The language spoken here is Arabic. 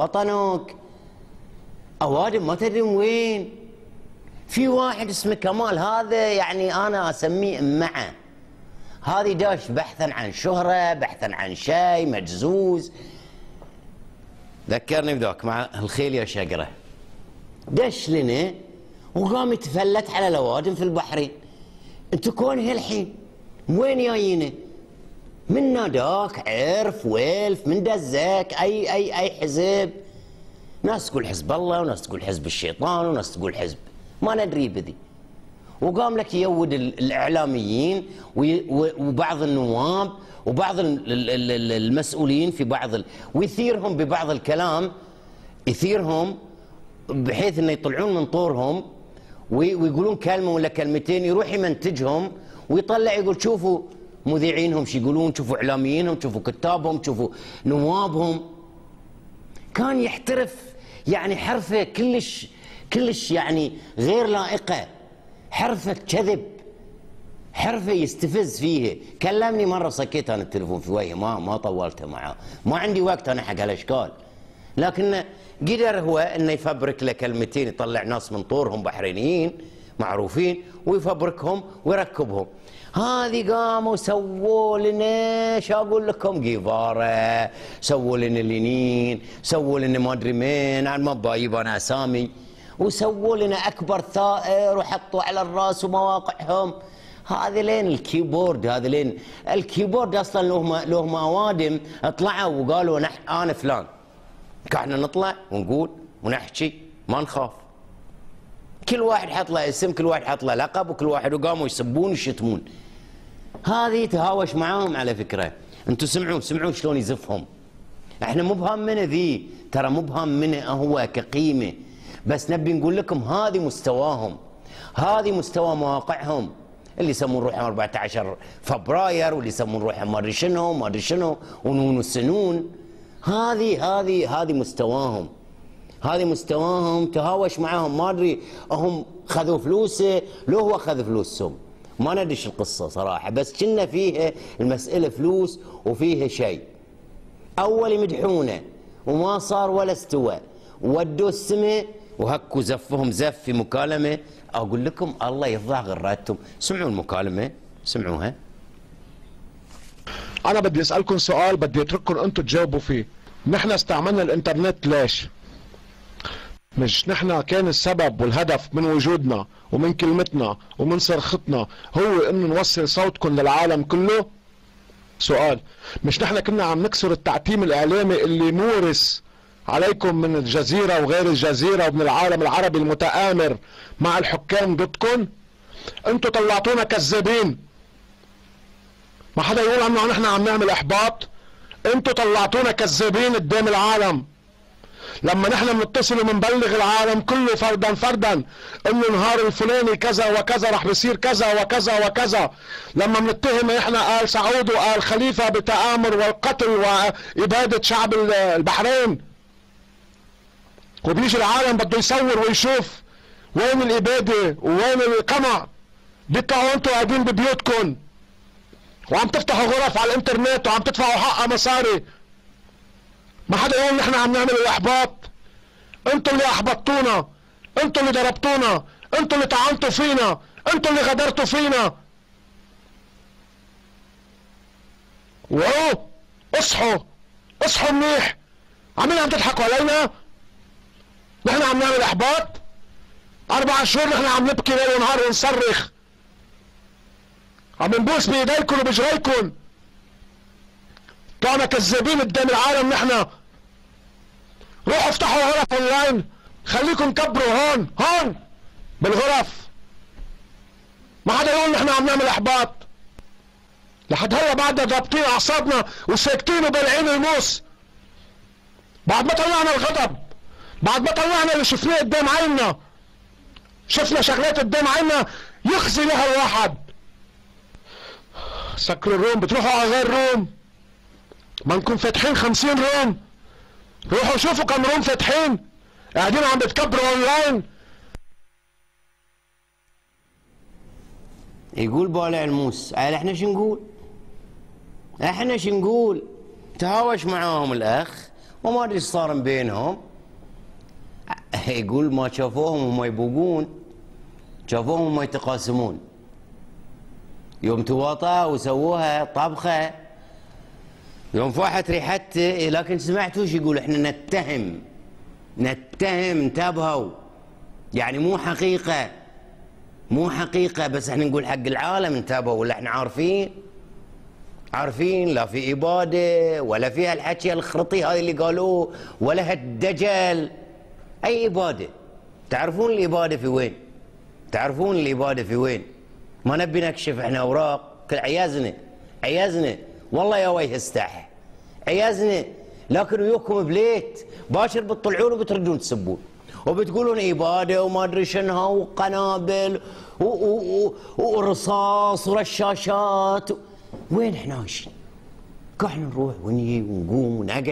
وطنك اوادم ما تدري وين. في واحد اسمه كمال، هذا يعني انا اسميه امعه، هذه داش بحثا عن شهره، بحثا عن شيء مجزوز. ذكرني بذاك مع الخيل يا شقره، دش لنا وقام يتفلت على الاوادم في البحرين. انتو كون هالحين وين جايينه؟ من ناداك عرف ويلف من دزك اي حزب، ناس تقول حزب الله وناس تقول حزب الشيطان وناس تقول حزب ما ندري بذي. وقام لك يود الاعلاميين وبعض النواب وبعض المسؤولين في بعض ويثيرهم ببعض الكلام، يثيرهم بحيث انه يطلعون من طورهم ويقولون كلمه ولا كلمتين، يروح يمنتجهم ويطلع يقول شوفوا مذيعينهم شو يقولون، شوفوا اعلاميينهم، شوفوا كتابهم، شوفوا نوابهم. كان يحترف يعني حرفه كلش يعني غير لائقه، حرفه كذب، حرفه يستفز فيه. كلمني مره سكيت انا التليفون في وجهه، ما طولته معاه، ما عندي وقت انا حق هالاشكال. لكن قدر هو انه يفبرك له كلمتين، يطلع ناس من طورهم بحرينيين معروفين ويفبركهم ويركبهم. هذه قاموا سووا لنا شو اقول لكم، قيفاره، سووا لنا لينين، سووا لنا ما ادري مين، انا ما بايب انا اسامي، وسووا لنا اكبر ثائر وحطوا على الراس ومواقعهم. هذا لين الكيبورد، هذا لين الكيبورد اصلا لهم اوادم طلعوا وقالوا انا فلان. احنا نطلع ونقول ونحكي ما نخاف. كل واحد حط له اسم، كل واحد حط له لقب، وكل واحد وقاموا يسبون ويشتمون. هذه تهاوش معاهم على فكره. انتم سمعوا شلون يزفهم. احنا مو بهمنا ذي، ترى مو بهمنا هو كقيمه، بس نبي نقول لكم هذه مستواهم، هذه مستوى مواقعهم. اللي يسمون روحهم 14 فبراير، واللي يسمون روحهم ما ادري شنو ونون السنون. هذه مستواهم، هذه مستواهم. تهاوش معاهم، ما ادري هم خذوا فلوسه لو هو خذ فلوسهم، ما ندري شو القصه صراحه، بس كنا فيها المساله فلوس وفيها شيء. اول يمدحونه وما صار ولا استوى، ودوا السماء وهكوا زفهم زف في مكالمه. اقول لكم الله يفضح غراتهم. سمعوا المكالمه، سمعوها. انا بدي اسالكم سؤال، بدي اترككم انتم تجاوبوا فيه. نحن استعملنا الانترنت ليش؟ مش نحن كان السبب والهدف من وجودنا ومن كلمتنا ومن صرختنا هو انه نوصل صوتكم للعالم كله؟ سؤال. مش نحن كنا عم نكسر التعتيم الاعلامي اللي مورس عليكم من الجزيرة وغير الجزيرة ومن العالم العربي المتآمر مع الحكام ضدكم؟ انتوا طلعتونا كذابين، ما حدا يقول عنه نحن عم نعمل احباط. انتوا طلعتونا كذابين قدام العالم. لما نحن بنتصل وبنبلغ العالم كله فردا فردا انه النهار الفلاني كذا وكذا رح بيصير كذا وكذا وكذا، لما بنتهم احنا آل سعود وآل خليفة بتآمر والقتل وإبادة شعب البحرين، وبيجي العالم بده يصور ويشوف وين الإبادة ووين القمع، بيطلعوا انتوا قاعدين ببيوتكم وعم تفتحوا غرف على الانترنت وعم تدفعوا حقها مصاري. ما حدا يقول نحن عم نعمل الاحباط. انتوا اللي احبطتونا، انتوا اللي ضربتونا، انتوا اللي طعنتوا فينا، انتوا اللي غدرتوا فينا. وعوا، اصحوا منيح. عم تضحكوا علينا؟ نحن عم نعمل احباط؟ 4 شهور نحن عم نبكي ليل ونهار ونصرخ، عم نبوس بايديكم وبجريكم. طلعنا كذابين قدام العالم نحن. روحوا افتحوا غرف اونلاين، خليكم كبروا هون بالغرف. ما حدا يقول نحن عم نعمل احباط. لحد هلا بعدنا ضابطين اعصابنا وساكتين وبالعين الموس. بعد ما طلعنا الغضب، بعد ما طلعنا اللي شفناه قدام عيننا، شفنا شغلات قدام عيننا يخزي لها الواحد. سكروا الروم، بتروحوا على غير روم، ما نكون فاتحين 50 روم. روحوا شوفوا كم روم فاتحين، قاعدين عم بتكبروا اونلاين. يقول بالع الموس، احنا شو نقول؟ احنا شو نقول؟ تهاوش معاهم الاخ وما ادري ايش صار بينهم. يقول ما شافوهم وهم يبوقون، شافوهم وهم يتقاسمون. يوم تواطأوا وسووها طبخه، يوم فاحت ريحته. لكن سمعتوا ايش يقول؟ احنا نتهم، انتبهوا، يعني مو حقيقة، بس احنا نقول حق العالم انتبهوا. ولا احنا عارفين لا في إبادة ولا فيها الحكي الخرطي هاي اللي قالوه، ولا هالدجل. أي إبادة؟ تعرفون الإبادة في وين؟ ما نبي نكشف احنا أوراق، كل عيازنا والله يا وجه استاحة، عيازنا. لكن وياكم بليت باشر بتطلعون وبتردون تسبون وبتقولون إبادة وما أدري شنها وقنابل ورصاص ورشاشات. وين احنا عايشين؟ احنا نروح ونجي ونقوم ونقعد.